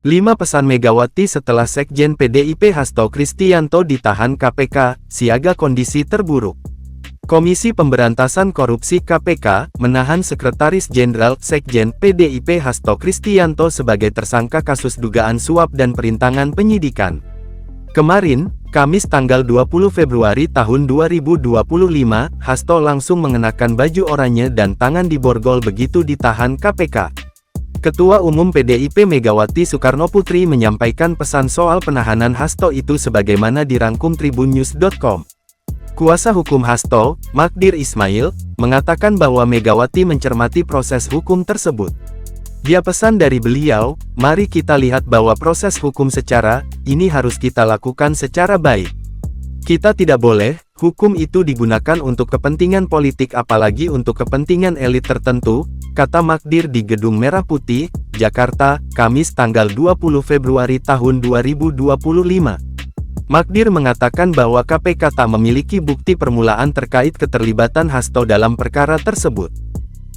5 pesan Megawati setelah Sekjen PDIP Hasto Kristianto ditahan KPK, siaga kondisi terburuk. Komisi Pemberantasan Korupsi KPK, menahan Sekretaris Jenderal Sekjen PDIP Hasto Kristianto sebagai tersangka kasus dugaan suap dan perintangan penyidikan. Kemarin, Kamis tanggal 20 Februari tahun 2025, Hasto langsung mengenakan baju oranye dan tangan diborgol begitu ditahan KPK. Ketua Umum PDIP Megawati Soekarnoputri menyampaikan pesan soal penahanan Hasto itu sebagaimana dirangkum tribunnews.com. Kuasa hukum Hasto, Magdir Ismail, mengatakan bahwa Megawati mencermati proses hukum tersebut. Dia pesan dari beliau, mari kita lihat bahwa proses hukum secara ini harus kita lakukan secara baik. Kita tidak boleh, hukum itu digunakan untuk kepentingan politik apalagi untuk kepentingan elit tertentu, kata Magdir di Gedung Merah Putih, Jakarta, Kamis tanggal 20 Februari tahun 2025. Magdir mengatakan bahwa KPK tak memiliki bukti permulaan terkait keterlibatan Hasto dalam perkara tersebut.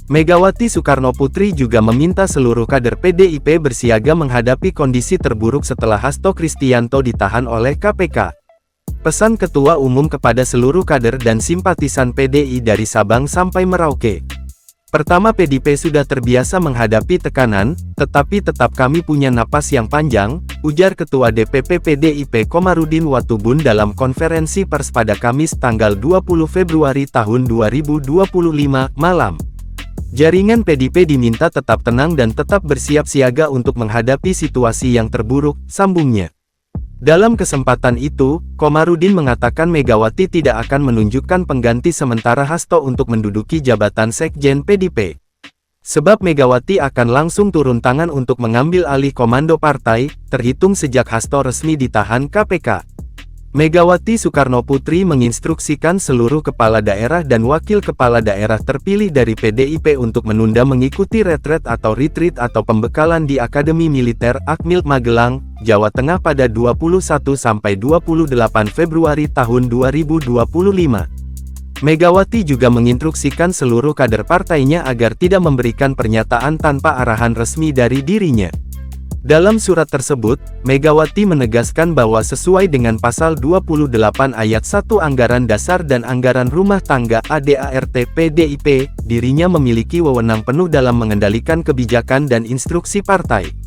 Megawati Soekarnoputri juga meminta seluruh kader PDIP bersiaga menghadapi kondisi terburuk setelah Hasto Kristianto ditahan oleh KPK. Pesan Ketua Umum kepada seluruh kader dan simpatisan PDI dari Sabang sampai Merauke. Pertama, PDIP sudah terbiasa menghadapi tekanan, tetapi tetap kami punya napas yang panjang, ujar Ketua DPP PDIP Komarudin Watubun dalam konferensi pers pada Kamis tanggal 20 Februari tahun 2025, malam. Jaringan PDIP diminta tetap tenang dan tetap bersiap siaga untuk menghadapi situasi yang terburuk, sambungnya. Dalam kesempatan itu, Komarudin mengatakan Megawati tidak akan menunjukkan pengganti sementara Hasto untuk menduduki jabatan Sekjen PDIP. Sebab Megawati akan langsung turun tangan untuk mengambil alih komando partai, terhitung sejak Hasto resmi ditahan KPK. Megawati Soekarnoputri menginstruksikan seluruh kepala daerah dan wakil kepala daerah terpilih dari PDIP untuk menunda mengikuti retret atau retreat atau pembekalan di Akademi Militer Akmil Magelang, Jawa Tengah pada 21–28 Februari tahun 2025. Megawati juga menginstruksikan seluruh kader partainya agar tidak memberikan pernyataan tanpa arahan resmi dari dirinya. Dalam surat tersebut, Megawati menegaskan bahwa sesuai dengan pasal 28 ayat 1 Anggaran Dasar dan Anggaran Rumah Tangga ADART PDIP, dirinya memiliki wewenang penuh dalam mengendalikan kebijakan dan instruksi partai.